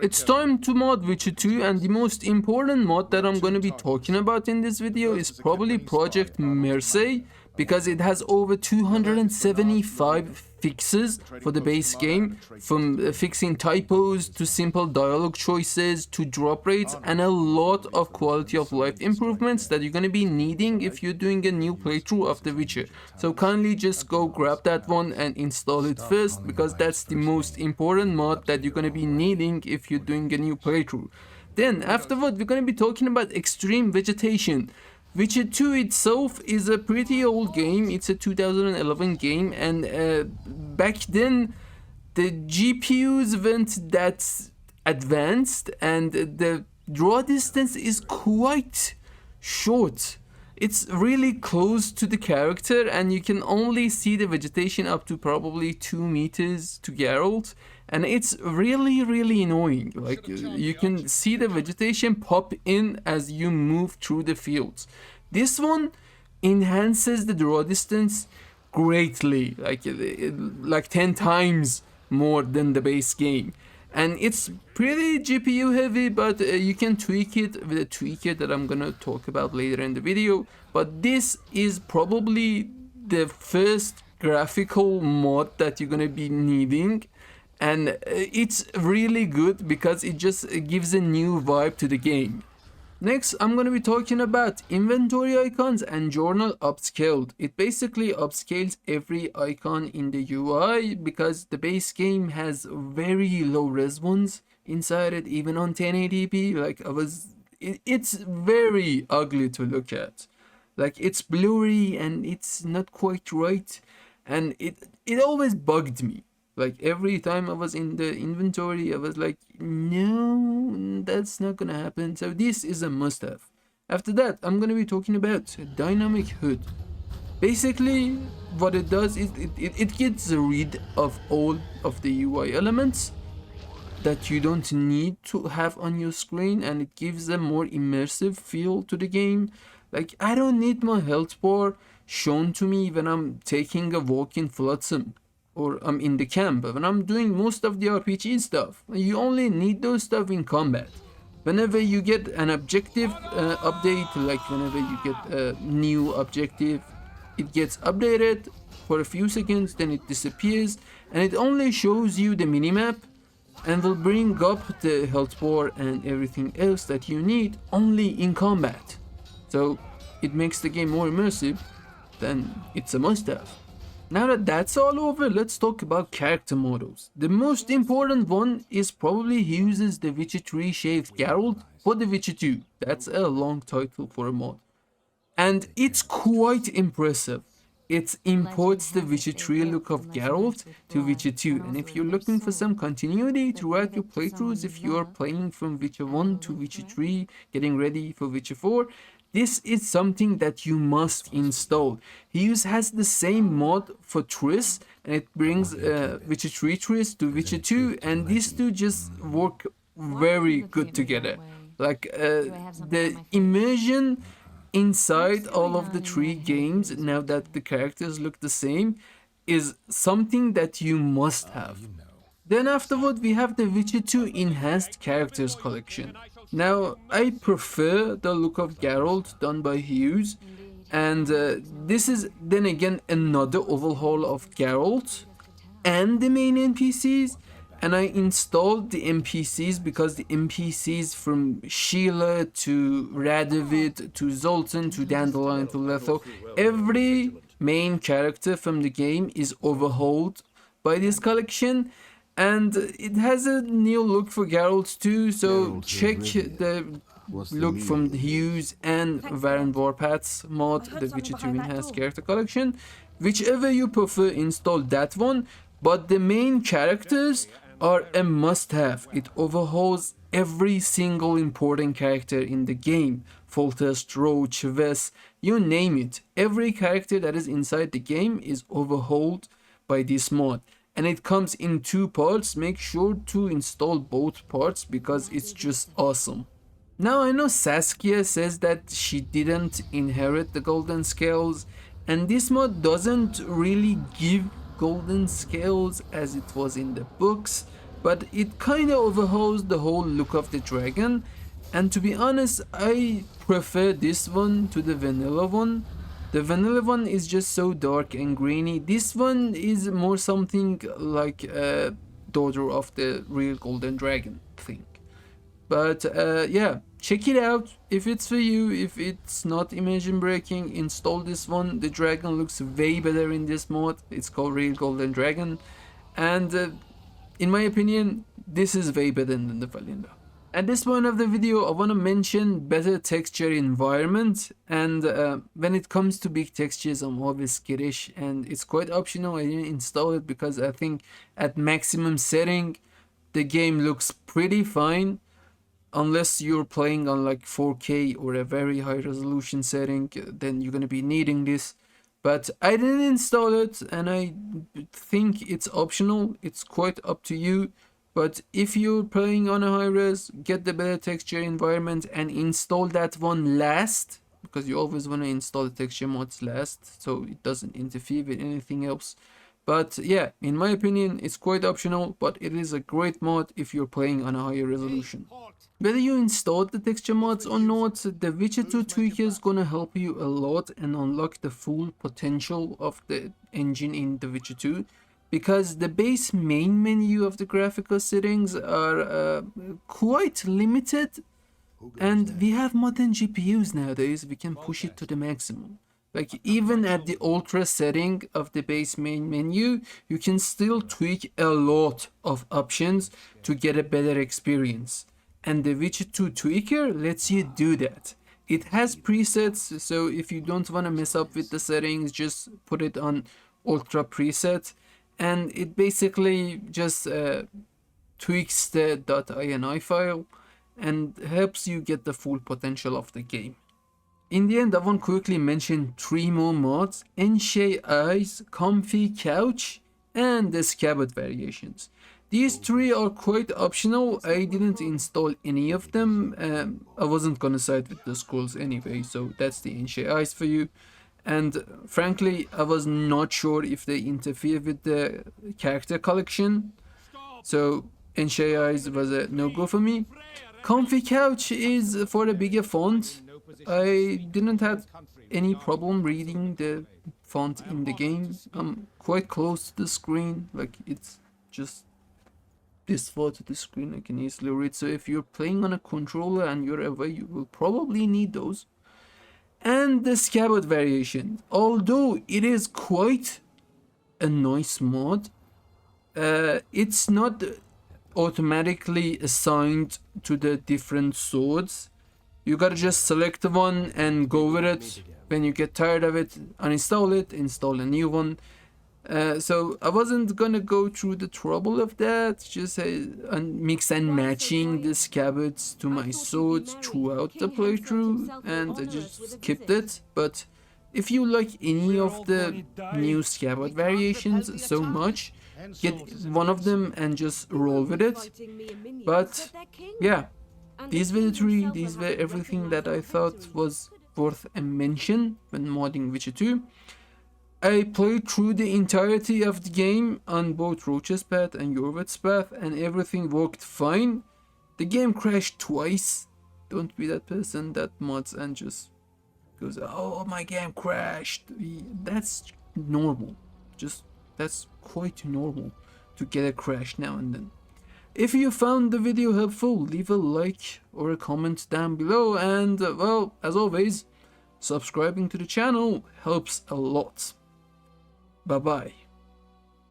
It's time to mod Witcher 2, and the most important mod that I'm going to be talking about in this video is probably Project Mersey, because it has over 275 fixes for the base game, from fixing typos to simple dialogue choices to drop rates, and a lot of quality of life improvements that you're going to be needing if you're doing a new playthrough of The Witcher. So kindly just go grab that one and install it first, because that's the most important mod that you're going to be needing if you're doing a new playthrough. Then afterward, we're going to be talking about Extreme Vegetation. Witcher 2 itself is a pretty old game. It's a 2011 game, and back then the GPUs weren't that advanced and the draw distance is quite short. It's really close to the character and you can only see the vegetation up to probably 2 meters to Geralt, and it's really annoying. Like, you can see the vegetation pop in as you move through the fields. This one enhances the draw distance greatly, like 10 times more than the base game. And it's pretty GPU heavy, but you can tweak it with a tweaker that I'm gonna talk about later in the video. But this is probably the first graphical mod that you're gonna be needing, and it's really good because it just gives a new vibe to the game. Next, I'm going to be talking about inventory icons and journal upscaled. It basically upscales every icon in the UI because the base game has very low res ones inside it, even on 1080p. Like, it's very ugly to look at. Like, it's blurry and it's not quite right, and it always bugged me. Like, every time I was in the inventory, I was like, no, that's not gonna happen. So this is a must-have. After that, I'm gonna be talking about dynamic HUD. Basically, what it does is it gets rid of all of the UI elements that you don't need to have on your screen, and it gives a more immersive feel to the game. Like, I don't need my health bar shown to me when I'm taking a walk in Flotsam, or I'm in the camp, when I'm doing most of the RPG stuff. You only need those stuff in combat. Whenever you get an objective update, like whenever you get a new objective, it gets updated for a few seconds, then it disappears, and it only shows you the minimap and will bring up the health bar and everything else that you need only in combat. So it makes the game more immersive, then it's a must-have. Now that that's all over, let's talk about character models. The most important one is probably Hiuuz's The Witcher 3 shaved Geralt for The Witcher 2. That's a long title for a mod. And it's quite impressive. It imports the Witcher 3 look of Geralt to Witcher 2. And if you're looking for some continuity throughout your playthroughs, if you are playing from Witcher 1 to Witcher 3, getting ready for Witcher 4, this is something that you must install. Hiuuz has the same mod for Triss, and it brings Witcher 3 Triss to Witcher 2, and these two just work very good together. Like, the immersion inside all of the 3 games, now that the characters look the same, is something that you must have. Then afterward, we have the Witcher 2 Enhanced Characters collection. Now, I prefer the look of Geralt done by Hiuuz, and this is then again another overhaul of Geralt and the main NPCs, and I installed the NPCs because the NPCs from Sheila to Radovid to Zoltan to Dandelion to Letho, every main character from the game is overhauled by this collection. And it has a new look for Geralt too, so check the look from the Hiuuz and Varen Warpath's mod, the Witcher 2 Enhanced Character Collection. Whichever you prefer, install that one, but the main characters are a must-have. It overhauls every single important character in the game. Foltest, Roach, Vess, you name it. Every character that is inside the game is overhauled by this mod. And it comes in 2 parts. Make sure to install both parts because it's just awesome. Now, I know Saskia says that she didn't inherit the golden scales, and this mod doesn't really give golden scales as it was in the books. but it kind of overhauls the whole look of the dragon. And to be honest, I prefer this one to the vanilla one. The vanilla one is just so dark and grainy. This one is more something like a daughter of the RealGoldenDragon thing. But yeah, check it out if it's for you. If it's not immersion breaking, install this one. The dragon looks way better in this mod. It's called RealGoldenDragon, and in my opinion, this is way better than the vanilla. At this point of the video, I want to mention better texture environment, and when it comes to big textures, I'm always skittish, and it's quite optional. I didn't install it because I think at maximum setting the game looks pretty fine, unless you're playing on like 4K or a very high resolution setting, then you're gonna be needing this. But I didn't install it, and I think it's optional. It's quite up to you. But if you're playing on a high res, get the better texture environment and install that one last, because you always want to install the texture mods last so it doesn't interfere with anything else. But yeah, in my opinion, it's quite optional, but it is a great mod if you're playing on a higher resolution. Whether you installed the texture mods or not, the Witcher 2 Tweaker is gonna help you a lot and unlock the full potential of the engine in the Witcher 2. Because the base main menu of the graphical settings are quite limited, and we have modern GPUs nowadays. We can push it to the maximum. Like even at the ultra setting of the base main menu, you can still tweak a lot of options to get a better experience, and the Witcher 2 Tweaker lets you do that. It has presets, so if you don't want to mess up with the settings, just put it on ultra preset. And it basically just tweaks the .ini file and helps you get the full potential of the game. In the end, I want to quickly mention 3 more mods: Aen Seidhe Eyes, Comfy Couch, and the Scabbard Variations. These 3 are quite optional. I didn't install any of them. I wasn't gonna side with the scrolls anyway, so that's the Aen Seidhe Eyes for you. And frankly, I was not sure if they interfere with the character collection, so Aen Seidhe Eyes was a no-go for me. Comfy Couch is for a bigger font. I didn't have any problem reading the font in the game. I'm quite close to the screen, like it's just this far to the screen. I can easily read, so if you're playing on a controller and you're away, you will probably need those. And the Scabbard Variation, although it is quite a nice mod, it's not automatically assigned to the different swords. You gotta just select one and go with it. When you get tired of it, uninstall it, install a new one. So I wasn't gonna go through the trouble of that, just mix and matching the scabbards to my swords throughout the playthrough, and I just skipped it. But if you like any of the new Scabbard Variations so much, get one of them and just roll with it. But yeah, these were the 3, these were everything that I thought was worth a mention when modding Witcher 2. I played through the entirety of the game on both Roach's path and Yorvet's path, and everything worked fine. The game crashed twice. Don't be that person that mods and just goes, "Oh, my game crashed." That's normal. That's quite normal to get a crash now and then. If you found the video helpful, leave a like or a comment down below, and well, as always, subscribing to the channel helps a lot. Bye bye.